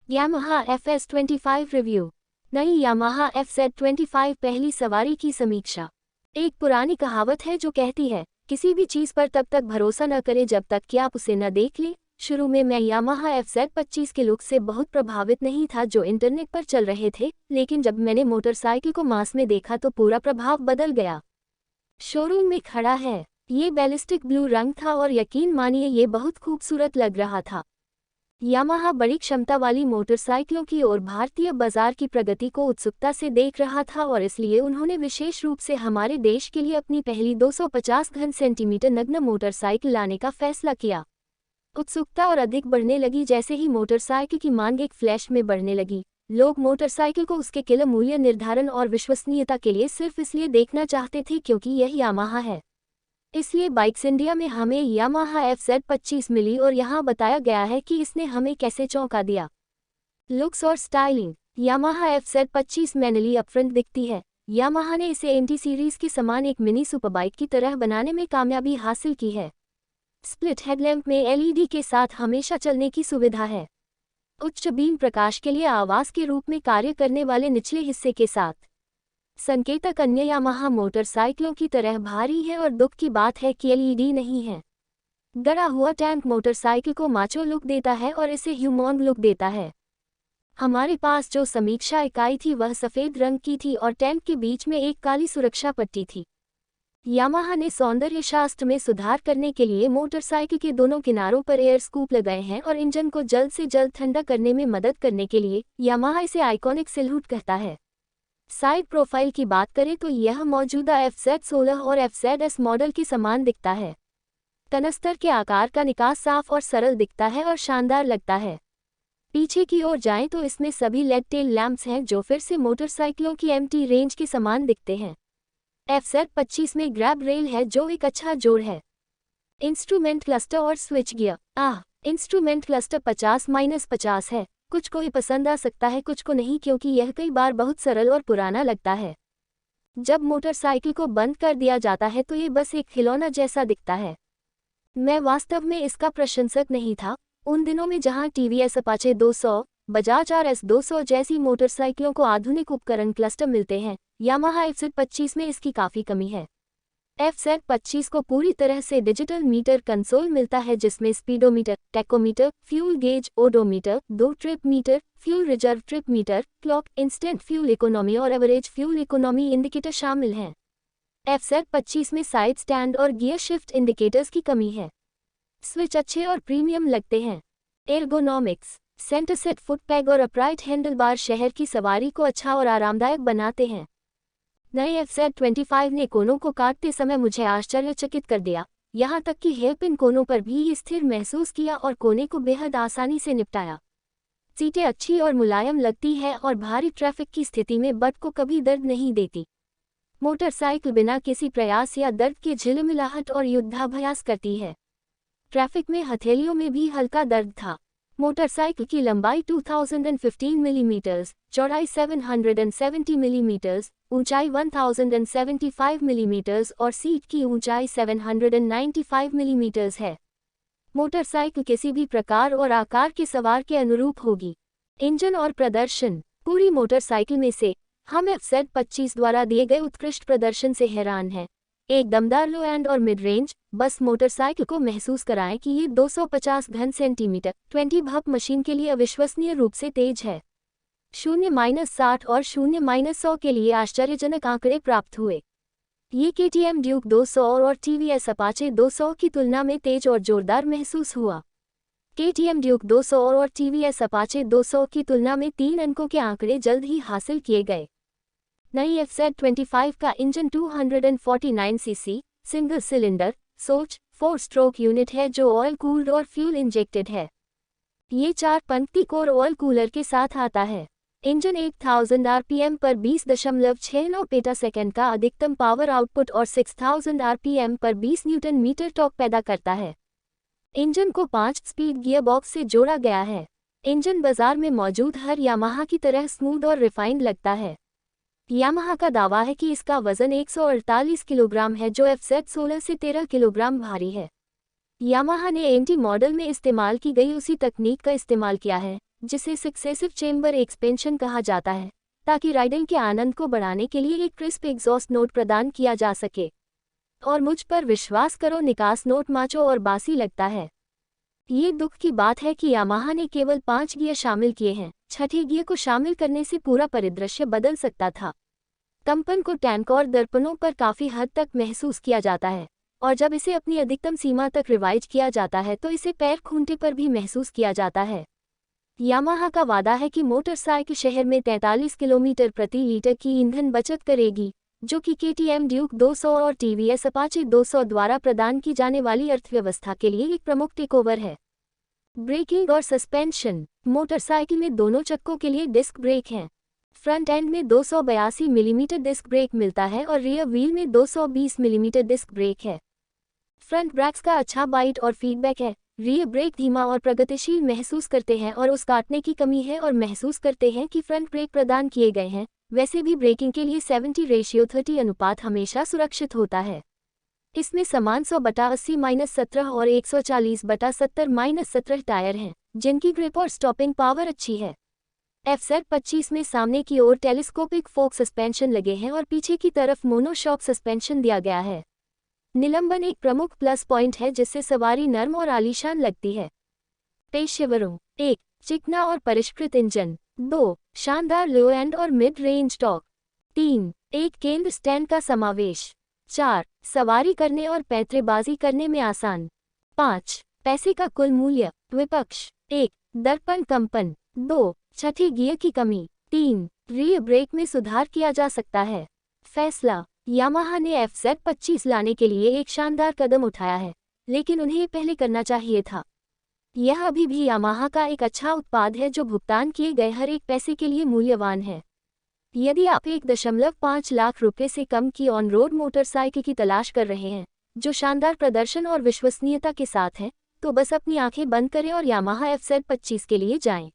Yamaha FS25 review. नई Yamaha FZ25 पहली सवारी की समीक्षा। एक पुरानी कहावत है जो कहती है, किसी भी चीज़ पर तब तक भरोसा न करें जब तक कि आप उसे न देख लें। शुरू में मैं यामाहा FZ25 के लुक से बहुत प्रभावित नहीं था जो इंटरनेट पर चल रहे थे, लेकिन जब मैंने मोटरसाइकिल को मास में देखा तो पूरा प्रभाव बदल गया। शोरूम में खड़ा है, ये बैलिस्टिक ब्लू रंग था और यकीन मानिए ये बहुत खूबसूरत लग रहा था। यामाहा बड़ी क्षमता वाली मोटरसाइकिलों की ओर भारतीय बाजार की प्रगति को उत्सुकता से देख रहा था और इसलिए उन्होंने विशेष रूप से हमारे देश के लिए अपनी पहली 250 घन सेंटीमीटर नग्न मोटरसाइकिल लाने का फैसला किया। उत्सुकता और अधिक बढ़ने लगी जैसे ही मोटरसाइकिल की मांग एक फ्लैश में बढ़ने लगी। लोग मोटरसाइकिल को उसके किलो मूल्य निर्धारण और विश्वसनीयता के लिए सिर्फ इसलिए देखना चाहते थे क्योंकि यह यामाहा है। इसलिए बाइक्स इंडिया में हमें यामाहा FZ25 मिली और यहाँ बताया गया है कि इसने हमें कैसे चौंका दिया। लुक्स और styling. Yamaha FZ25 manually upfront दिखती है। यामाहा ने इसे एमटी सीरीज के समान एक मिनी सुपरबाइक की तरह बनाने में कामयाबी हासिल की है। स्प्लिट हेडलैम्प में LED के साथ हमेशा चलने की सुविधा है। उच्च बीम प्रकाश के लिए आवाज के रूप में कार्य करने वाले निचले हिस्से के साथ। संकेतक अन्य यामाहा मोटरसाइकिलों की तरह भारी है और दुख की बात है कि LED नहीं है। गड़ा हुआ टैंक मोटरसाइकिल को माचो लुक देता है और इसे ह्यूमन लुक देता है। हमारे पास जो समीक्षा इकाई थी वह सफ़ेद रंग की थी और टैंक के बीच में एक काली सुरक्षा पट्टी थी। यामाहा ने सौंदर्य शास्त्र में सुधार करने के लिए मोटरसाइकिल के दोनों किनारों पर एयर स्कूप लगाए हैं और इंजन को जल्द से जल्द ठंडा करने में मदद करने के लिए यामाहा इसे आइकॉनिक सिलहूट कहता है। साइड प्रोफाइल की बात करें तो यह मौजूदा FZ16 और FZS मॉडल के समान दिखता है। कनस्तर के आकार का निकास साफ और सरल दिखता है और शानदार लगता है। पीछे की ओर जाएं तो इसमें सभी लेड टेल लैंप्स हैं जो फिर से मोटरसाइकिलों की एमटी रेंज के समान दिखते हैं। FZ25 में ग्रैब रेल है जो एक अच्छा जोड़ है। इंस्ट्रूमेंट क्लस्टर और स्विच गियर। इंस्ट्रूमेंट क्लस्टर 50-50 है। कुछ को ही पसंद आ सकता है, कुछ को नहीं क्योंकि यह कई बार बहुत सरल और पुराना लगता है। जब मोटरसाइकिल को बंद कर दिया जाता है तो ये बस एक खिलौना जैसा दिखता है। मैं वास्तव में इसका प्रशंसक नहीं था। उन दिनों में जहां TVS अपाचे 200, बजाज RS 200 जैसी मोटरसाइकिलों को आधुनिक उपकरण क्लस्टर मिलते हैं, यामाहा FZ25 में इसकी काफ़ी कमी है। FZ25 को पूरी तरह से डिजिटल मीटर कंसोल मिलता है जिसमें speedometer, tachometer, fuel gauge, odometer, 2 trip meter, fuel reserve trip meter, clock, instant fuel economy और एवरेज फ्यूल इकोनॉमी इंडिकेटर शामिल हैं। FZ25 में साइड स्टैंड और गियर शिफ्ट इंडिकेटर्स की कमी है। स्विच अच्छे और प्रीमियम लगते हैं। एर्गोनॉमिक्स। सेंटर सेट फुटपैग और अपराइट हैंडलबार शहर की सवारी को अच्छा और आरामदायक बनाते हैं। नए FZ25 ने कोनों को काटते समय मुझे आश्चर्यचकित कर दिया। यहाँ तक कि हेयरपिन कोनों पर भी स्थिर महसूस किया और कोने को बेहद आसानी से निपटाया। सीटें अच्छी और मुलायम लगती है और भारी ट्रैफिक की स्थिति में बट को कभी दर्द नहीं देती। मोटरसाइकिल बिना किसी प्रयास या दर्द के झिलमिलाहट और युद्धाभ्यास करती है। ट्रैफिक में हथेलियों में भी हल्का दर्द था। मोटरसाइकिल की लंबाई 2015 मिलीमीटर्स, चौड़ाई 770 मिलीमीटर्स, ऊंचाई 1075 मिलीमीटर्स और सीट की ऊंचाई 795 मिलीमीटर्स है। मोटरसाइकिल किसी भी प्रकार और आकार के सवार के अनुरूप होगी। इंजन और प्रदर्शन। पूरी मोटरसाइकिल में से हम FZ25 द्वारा दिए गए उत्कृष्ट प्रदर्शन से हैरान हैं। एक दमदार लो एंड और मिड रेंज। बस मोटरसाइकिल को महसूस कराएं कि ये 250 घन सेंटीमीटर 20 भप मशीन के लिए अविश्वसनीय रूप से तेज है। 0-60 और 0-100 के लिए आश्चर्यजनक आंकड़े प्राप्त हुए। ये KTM ड्यूक 200 और TVS अपाचे 200 की तुलना में तेज और जोरदार महसूस हुआ। KTM ड्यूक 200 और TVS अपाचे 200 की तुलना में 3 अंकों के आंकड़े जल्द ही हासिल किए गए। नई FZ25 का इंजन 249 सीसी सिंगल सिलेंडर सोच 4 स्ट्रोक यूनिट है जो ऑयल कूल्ड और फ्यूल इंजेक्टेड है। ये 4 पंक्ति कोर ऑयल कूलर के साथ आता है। इंजन 1000 RPM पर 20.69 पेटा सेकंड का अधिकतम पावर आउटपुट और 6000 RPM पर 20 न्यूटन मीटर टॉर्क पैदा करता है। इंजन को 5 स्पीड गियर बॉक्स से जोड़ा गया है। इंजन बाजार में मौजूद हर यामाहा की तरह स्मूथ और रिफाइंड लगता है। यामाहा का दावा है कि इसका वजन 148 किलोग्राम है जो FZ16 से 13 किलोग्राम भारी है। यामाहा ने एमटी मॉडल में इस्तेमाल की गई उसी तकनीक का इस्तेमाल किया है। जिसे सक्सेसिव चेंबर एक्सपेंशन कहा जाता है, ताकि राइडिंग के आनंद को बढ़ाने के लिए एक क्रिस्प एग्जॉस्ट नोट प्रदान किया जा सके। और मुझ पर विश्वास करो, निकास नोट माचो और बासी लगता है। ये दुख की बात है कि यामाहा ने केवल 5 गियर शामिल किए हैं। छठे गियर को शामिल करने से पूरा परिदृश्य बदल सकता था। कंपन को टैंक और दर्पणों पर काफ़ी हद तक महसूस किया जाता है, और जब इसे अपनी अधिकतम सीमा तक रिवाइज किया जाता है तो इसे पैर खूंटे पर भी महसूस किया जाता है। यामाहा का वादा है कि मोटरसाइकिल शहर में 43 किलोमीटर प्रति लीटर की ईंधन बचत करेगी, जो कि KTM ड्यूक 200 और TVS अपाचे 200 द्वारा प्रदान की जाने वाली अर्थव्यवस्था के लिए एक प्रमुख टेकओवर है। ब्रेकिंग और सस्पेंशन। मोटरसाइकिल में दोनों चक्कों के लिए डिस्क ब्रेक हैं। फ्रंट एंड में 282 मिलीमीटर डिस्क ब्रेक मिलता है और रियर व्हील में 220 मिलीमीटर डिस्क ब्रेक है। फ्रंट ब्रेक्स का अच्छा बाइट और फीडबैक है। रियर ब्रेक धीमा और प्रगतिशील महसूस करते हैं और उस काटने की कमी है और महसूस करते हैं कि फ्रंट ब्रेक प्रदान किए गए हैं। वैसे भी ब्रेकिंग के लिए 70:30 अनुपात हमेशा सुरक्षित होता है। इसमें समान 100/80-17 और 140/70-17 टायर हैं, जिनकी ग्रिप और स्टॉपिंग पावर अच्छी है। FZ25 में सामने की ओर टेलीस्कोपिक फोक सस्पेंशन लगे हैं और पीछे की तरफ मोनोशॉक सस्पेंशन दिया गया है। निलंबन एक प्रमुख प्लस पॉइंट है जिससे सवारी नर्म और आलीशान लगती है। पेशेवरों। 1. चिकना और परिष्कृत इंजन। 2. शानदार लो एंड और मिड रेंज टॉर्क। 3. एक केंद्र स्टैंड का समावेश। 4. सवारी करने और पैंतरेबाजी करने में आसान। 5. पैसे का कुल मूल्य। विपक्ष। 1. दर्पण कंपन। 2. छठे गियर की कमी। 3. रियर ब्रेक में सुधार किया जा सकता है। फैसला। यामाहा ने FZ25 लाने के लिए एक शानदार कदम उठाया है, लेकिन उन्हें पहले करना चाहिए था। यह अभी भी यामाहा का एक अच्छा उत्पाद है जो भुगतान किए गए हर एक पैसे के लिए मूल्यवान है। यदि आप 1.5 लाख रुपए से कम की ऑन रोड मोटरसाइकिल की तलाश कर रहे हैं, जो शानदार प्रदर्शन और विश्वसनीयता के साथ है, तो बस अपनी आंखें बंद करें और यामाहा FZ25 के लिए जाएं।